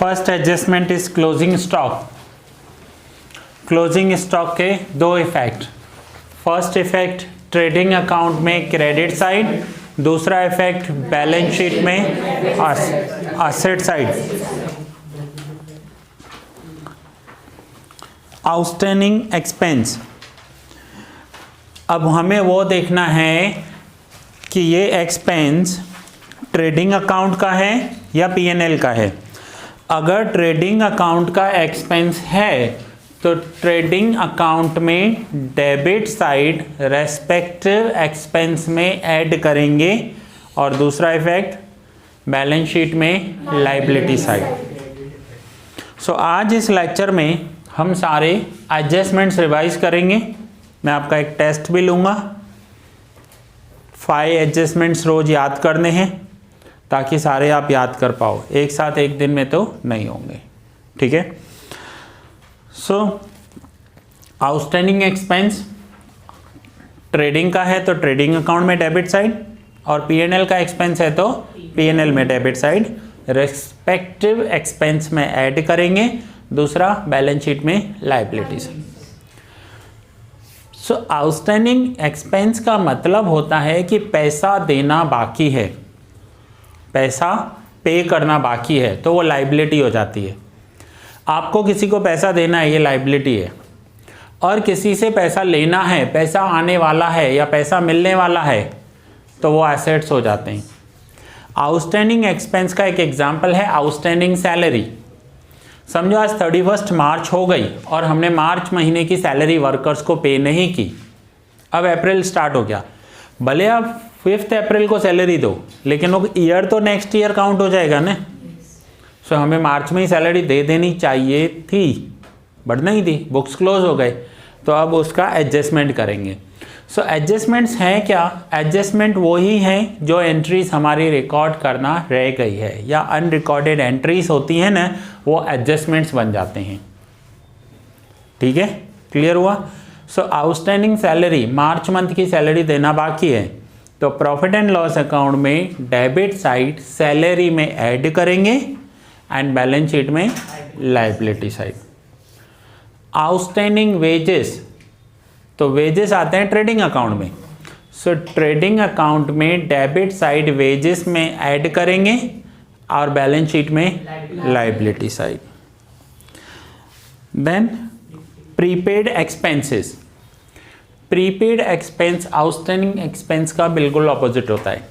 First adjustment is closing stock. Closing stock के दो effect, first effect trading account में credit side, दूसरा effect balance sheet में asset side. Outstanding expense, अब हमें वो देखना है कि ये एक्सपेंस ट्रेडिंग अकाउंट का है या पीएनएल का है। अगर ट्रेडिंग अकाउंट का एक्सपेंस है तो ट्रेडिंग अकाउंट में डेबिट साइड रेस्पेक्टिव एक्सपेंस में ऐड करेंगे और दूसरा इफेक्ट बैलेंस शीट में लायबिलिटी साइड। सो आज इस लेक्चर में हम सारे एडजस्टमेंट्स रिवाइज करेंगे। मैं आपका एक टेस्ट भी लूँगा, 5 एडजस्टमेंट्स रोज याद करने हैं ताकि सारे आप याद कर पाओ, एक साथ एक दिन में तो नहीं होंगे, ठीक है। सो आउटस्टैंडिंग एक्सपेंस ट्रेडिंग का है तो ट्रेडिंग अकाउंट में डेबिट साइड, और पीएनएल का एक्सपेंस है तो पीएनएल में डेबिट साइड रेस्पेक्टिव एक्सपेंस में ऐड करेंगे, दूसरा बैलेंस शीट में लायबिलिटीज। सो आउटस्टैंडिंग एक्सपेंस का मतलब होता है कि पैसा देना बाकी है, पैसा पे करना बाकी है, तो वो लायबिलिटी हो जाती है। आपको किसी को पैसा देना है, ये लायबिलिटी है, और किसी से पैसा लेना है, पैसा आने वाला है या पैसा मिलने वाला है, तो वो एसेट्स हो जाते हैं। आउटस्टैंडिंग एक्सपेंस का एक एग्जांपल है आउटस्टैंडिंग सैलरी। समझो आज 31 मार्च हो गई और हमने मार्च महीने की सैलरी वर्कर्स को पे नहीं की, अब अप्रैल स्टार्ट हो गया। भले आप 5 अप्रैल को सैलरी दो, लेकिन वो ईयर तो नेक्स्ट ईयर काउंट हो जाएगा ना। सो हमें मार्च में ही सैलरी दे देनी चाहिए थी, बट नहीं दी, बुक्स क्लोज हो गए, तो अब उसका एडजस्टमेंट करेंगे। सो एडजस्टमेंट्स हैं क्या? एडजस्टमेंट वही हैं जो एंट्रीज हमारी रिकॉर्ड करना रह गई है या अनरिकॉर्डेड एंट्रीज होती हैं ना, वो एडजस्टमेंट्स बन जाते हैं, ठीक है। क्लियर हुआ? So outstanding salary, March month की सैलरी देना बाकी है, तो प्रॉफिट एंड लॉस अकाउंट में डेबिट साइड सैलरी में ऐड करेंगे एंड बैलेंस शीट में लायबिलिटी साइड। आउटस्टैंडिंग वेजेस, तो वेजेस आते हैं ट्रेडिंग अकाउंट में, सो ट्रेडिंग अकाउंट में डेबिट साइड वेजेस में ऐड करेंगे और बैलेंस शीट में liability side. Then prepaid expenses, prepaid expense outstanding expense का बिल्कुल ऑपोजिट होता है।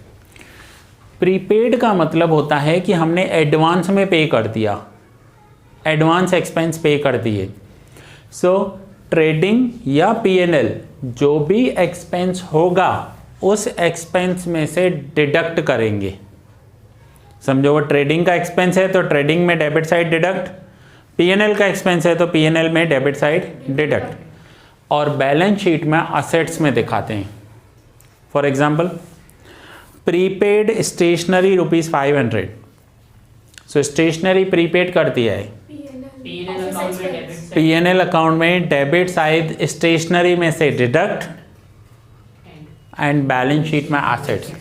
प्रीपेड का मतलब होता है कि हमने एडवांस में पे कर दिया, एडवांस एक्सपेंस पे कर दिए। सो ट्रेडिंग या पीएनएल जो भी एक्सपेंस होगा उस एक्सपेंस में से डिडक्ट करेंगे। समझो वो ट्रेडिंग का एक्सपेंस है तो ट्रेडिंग में डेबिट साइड डिडक्ट, पीएनएल का एक्सपेंस है तो पीएनएल में डेबिट साइड डिडक्ट, और बैलेंस शीट में असेट्स में दिखाते हैं। For example prepaid stationery ₹500, so stationery prepaid कर दिया है, पीएनएल अकाउंट में डेबिट साइड स्टेशनरी में से डिडक्ट एंड बैलेंस शीट में एसेट्स।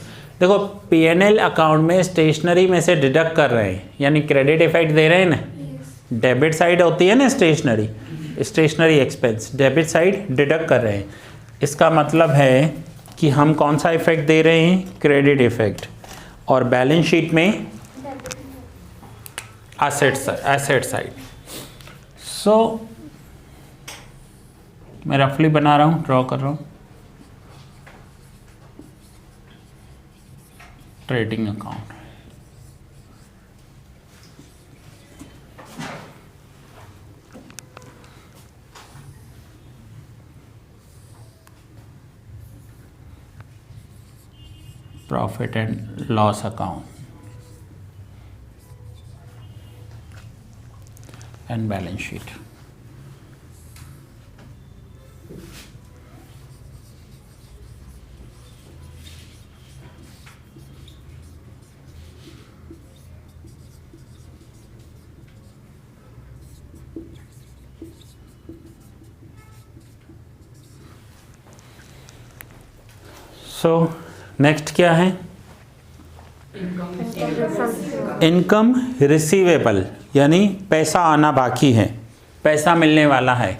देखो पीएनएल अकाउंट में स्टेशनरी में से डिडक्ट कर रहे हैं, यानी क्रेडिट इफेक्ट दे रहे हैं ना। डेबिट साइड होती है ना stationery, stationery expense, debit side deduct कर रहे हैं। इसका मतलब है कि हम कौन सा इफेक्ट दे रहे हैं? क्रेडिट इफेक्ट, और बैलेंस शीट में एसेट साइड। सो मैं रफली बना रहा हूँ, ड्रॉ कर रहा हूँ। Trading account, profit and loss account and balance sheet. So next क्या है? इनकम रिसीवेबल यानी पैसा आना बाकी है, पैसा मिलने वाला है।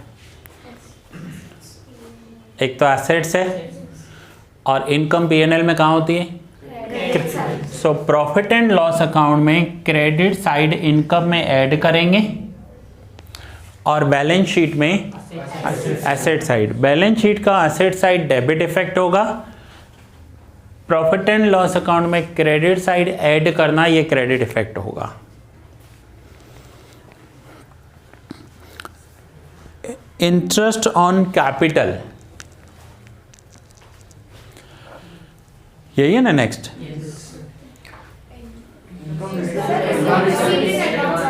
एक तो एसेट्स है और इनकम पीएनएल में कहाँ होती है? So profit and loss account में क्रेडिट साइड इनकम में ऐड करेंगे और बैलेंस शीट में एसेट साइड। बैलेंस शीट का एसेट साइड डेबिट इफेक्ट होगा, प्रॉफिट एंड लॉस अकाउंट में क्रेडिट साइड ऐड करना ये क्रेडिट इफेक्ट होगा। इंटरेस्ट ऑन कैपिटल, यही है ना next?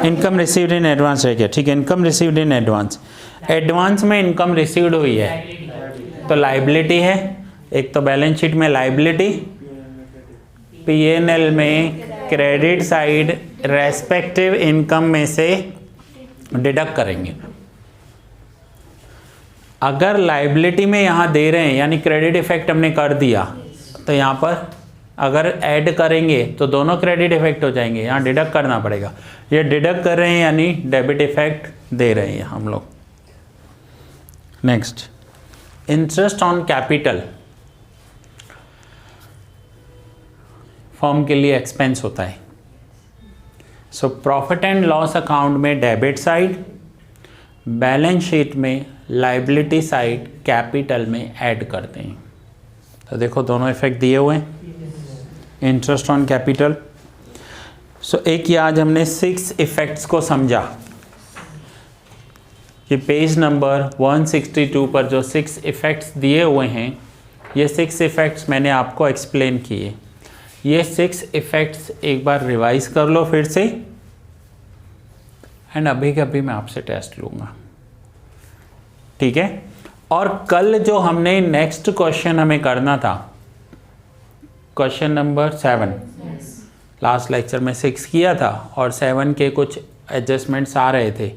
Income received in advance रह गया, ठीक है। Income received in advance, advance में इनकम रिसीव्ड हुई है तो लाइबिलिटी है। एक तो बैलेंस शीट में लाइबिलिटी, पीएनएल में क्रेडिट साइड रेस्पेक्टिव इनकम में से डिडक्ट करेंगे। अगर लाइबिलिटी में यहाँ दे रहे हैं यानी क्रेडिट इफेक्ट हमने कर दिया, तो यहाँ पर अगर ऐड करेंगे तो दोनों क्रेडिट इफेक्ट हो जाएंगे, यहाँ डिडक्ट करना पड़ेगा। ये डिडक्ट कर रहे हैं यानी डेबिट इफेक्ट दे रहे हैं हम लोग। Next, interest on capital firm के लिए एक्सपेंस होता है। So profit and loss account में डेबिट साइड, बैलेंस शीट में लाइबिलिटी साइड कैपिटल में ऐड करते हैं। तो देखो दोनों इफेक्ट दिए हुए हैं, इंटरेस्ट ऑन कैपिटल। सो एक ये आज हमने 6 इफेक्ट्स को समझा कि पेज नंबर 162 पर जो 6 इफेक्ट्स दिए हुए हैं, ये 6 इफेक्ट्स मैंने आपको एक्सप्लेन किए। ये 6 इफेक्ट्स एक बार रिवाइज कर लो फिर से, एंड अभी के अभी मैं आपसे टेस्ट लूँगा, ठीक है। और कल जो हमने नेक्स्ट क्वेश्चन हमें करना था, क्वेश्चन नंबर 7, लास्ट लेक्चर में 6 किया था और 7 के कुछ एडजस्टमेंट्स आ रहे थे,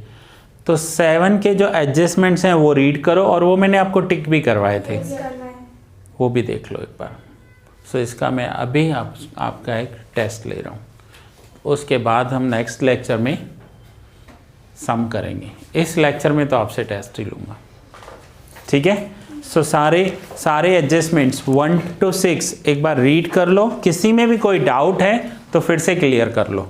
तो 7 के जो एडजस्टमेंट्स हैं वो रीड करो और वो मैंने आपको टिक भी करवाए थे, वो भी देख लो एक बार। सो इसका मैं अभी आपका एक टेस्ट ले रहा हूँ, उसके बाद हम नेक्स्ट लेक्चर में सम करेंगे। इस लेक्चर में तो आपसे टेस्ट ही लूँगा, ठीक है। सो सारे एडजस्टमेंट्स 1 to 6 एक बार रीड कर लो, किसी में भी कोई डाउट है तो फिर से क्लियर कर लो।